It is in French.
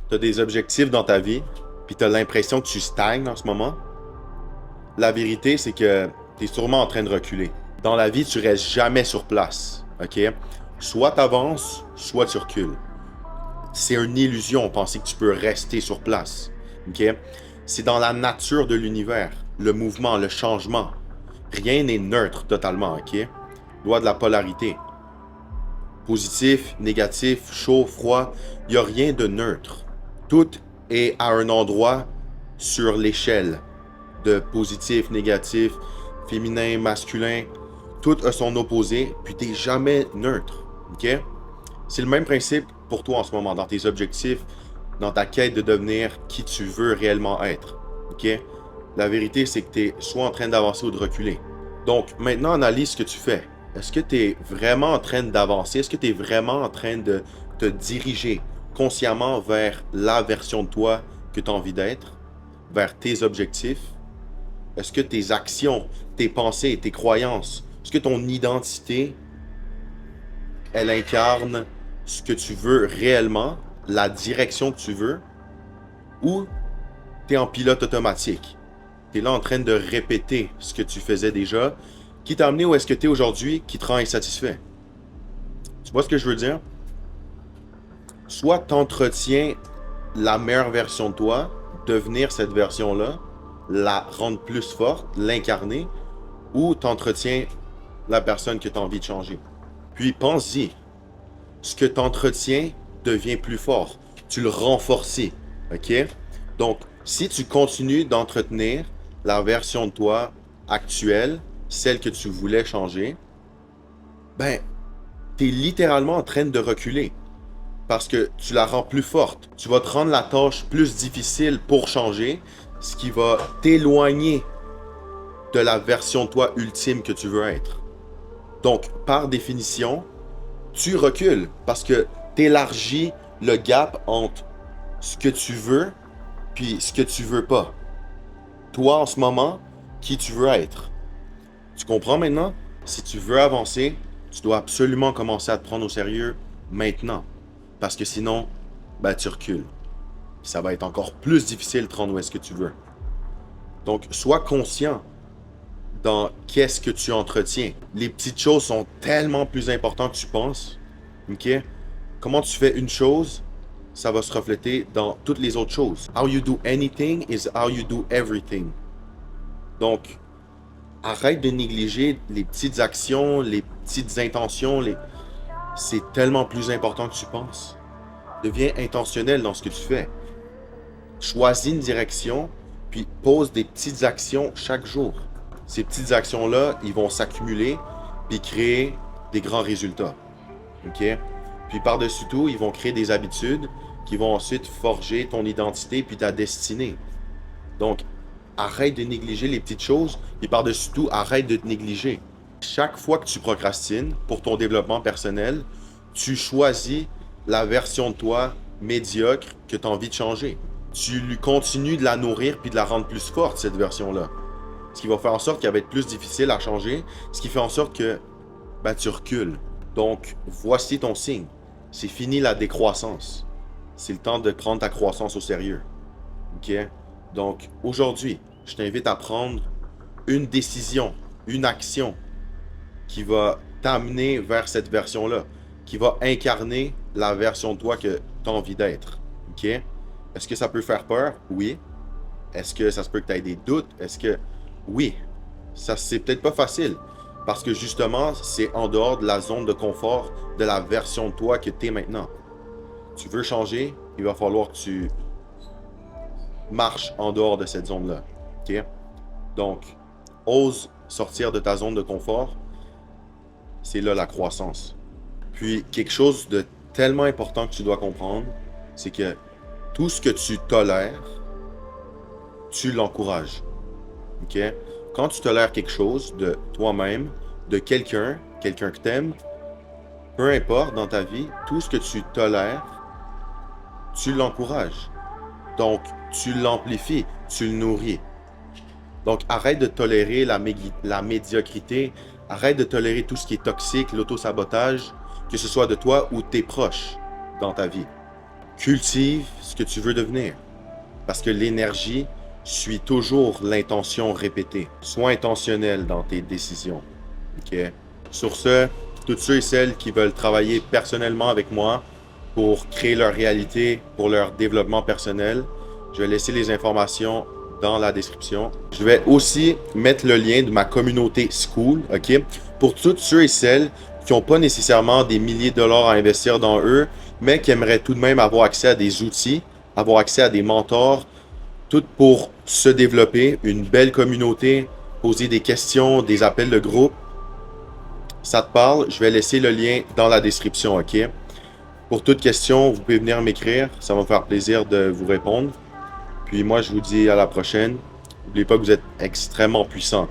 Tu as des objectifs dans ta vie, puis tu as l'impression que tu stagnes en ce moment, la vérité, c'est que tu es sûrement en train de reculer. Dans la vie, tu restes jamais sur place. OK? Soit tu avances, soit tu recules. C'est une illusion penser que tu peux rester sur place. OK? C'est dans la nature de l'univers, le mouvement, le changement. Rien n'est neutre totalement. OK? Loi de la polarité. Positif, négatif, chaud, froid, il n'y a rien de neutre. Tout est à un endroit sur l'échelle de positif, négatif, féminin, masculin. Tout a son opposé, puis tu n'es jamais neutre. OK? C'est le même principe pour toi en ce moment, dans tes objectifs, dans ta quête de devenir qui tu veux réellement être. OK? La vérité, c'est que tu es soit en train d'avancer ou de reculer. Donc, maintenant, analyse ce que tu fais. Est-ce que tu es vraiment en train d'avancer? Est-ce que tu es vraiment en train de te diriger consciemment vers la version de toi que tu as envie d'être? Vers tes objectifs? Est-ce que tes actions, tes pensées, tes croyances, est-ce que ton identité, elle incarne ce que tu veux réellement, la direction que tu veux, ou tu es en pilote automatique? Tu es là en train de répéter ce que tu faisais déjà, qui t'a amené où est-ce que tu es aujourd'hui, qui te rend insatisfait. Tu vois ce que je veux dire? Soit tu entretiens la meilleure version de toi, devenir cette version-là, la rendre plus forte, l'incarner, ou tu entretiens la personne que tu as envie de changer. Puis pense-y, ce que tu entretiens devient plus fort. Tu le renforces. OK? Donc, si tu continues d'entretenir la version de toi actuelle, celle que tu voulais changer, ben, tu es littéralement en train de reculer. Parce que tu la rends plus forte. Tu vas te rendre la tâche plus difficile pour changer, ce qui va t'éloigner de la version de toi ultime que tu veux être. Donc, par définition, tu recules parce que tu élargis le gap entre ce que tu veux puis ce que tu veux pas. Toi, en ce moment, qui tu veux être. Tu comprends maintenant? Si tu veux avancer, tu dois absolument commencer à te prendre au sérieux maintenant. Parce que sinon, ben, tu recules. Ça va être encore plus difficile de te rendre où est-ce que tu veux. Donc, sois conscient dans qu'est-ce que tu entretiens. Les petites choses sont tellement plus importantes que tu penses. OK? Comment tu fais une chose, ça va se refléter dans toutes les autres choses. How you do anything is how you do everything. Donc, arrête de négliger les petites actions, les petites intentions. C'est tellement plus important que tu penses. Deviens intentionnel dans ce que tu fais. Choisis une direction, puis pose des petites actions chaque jour. Ces petites actions-là, ils vont s'accumuler, puis créer des grands résultats. OK? Puis par-dessus tout, ils vont créer des habitudes qui vont ensuite forger ton identité puis ta destinée. Donc, arrête de négliger les petites choses, et par-dessus tout, arrête de te négliger. Chaque fois que tu procrastines pour ton développement personnel, tu choisis la version de toi médiocre que tu as envie de changer. Tu lui continues de la nourrir puis de la rendre plus forte, cette version-là. Ce qui va faire en sorte qu'elle va être plus difficile à changer, ce qui fait en sorte que ben, tu recules. Donc, voici ton signe. C'est fini la décroissance. C'est le temps de prendre ta croissance au sérieux. OK? Donc, aujourd'hui, je t'invite à prendre une décision, une action qui va t'amener vers cette version-là, qui va incarner la version de toi que tu as envie d'être. OK? Est-ce que ça peut faire peur? Oui. Est-ce que ça se peut que tu aies des doutes? Est-ce que... Oui. Ça, c'est peut-être pas facile. Parce que justement, c'est en dehors de la zone de confort de la version de toi que tu es maintenant. Tu veux changer, il va falloir que tu marches en dehors de cette zone-là. OK? Donc, ose sortir de ta zone de confort. C'est là la croissance. Puis, quelque chose de tellement important que tu dois comprendre, c'est que tout ce que tu tolères, tu l'encourages. OK? Quand tu tolères quelque chose de toi-même, de quelqu'un que tu aimes, peu importe dans ta vie, tout ce que tu tolères, tu l'encourages. Donc, tu l'amplifies, tu le nourris. Donc, arrête de tolérer la médiocrité, arrête de tolérer tout ce qui est toxique, l'autosabotage, que ce soit de toi ou de tes proches dans ta vie. cultive ce que tu veux devenir. Parce que l'énergie suit toujours l'intention répétée. Sois intentionnel dans tes décisions. OK? Sur ce, tous ceux et celles qui veulent travailler personnellement avec moi pour créer leur réalité, pour leur développement personnel, je vais laisser les informations dans la description. Je vais aussi mettre le lien de ma communauté School, OK? Pour tous ceux et celles qui n'ont pas nécessairement des milliers de dollars à investir dans eux, mais qui aimeraient tout de même avoir accès à des outils, avoir accès à des mentors, tout pour se développer, une belle communauté, poser des questions, des appels de groupe. Ça te parle? Je vais laisser le lien dans la description, OK? Pour toute question, vous pouvez venir m'écrire. Ça va me faire plaisir de vous répondre. Puis moi, je vous dis à la prochaine. N'oubliez pas que vous êtes extrêmement puissant.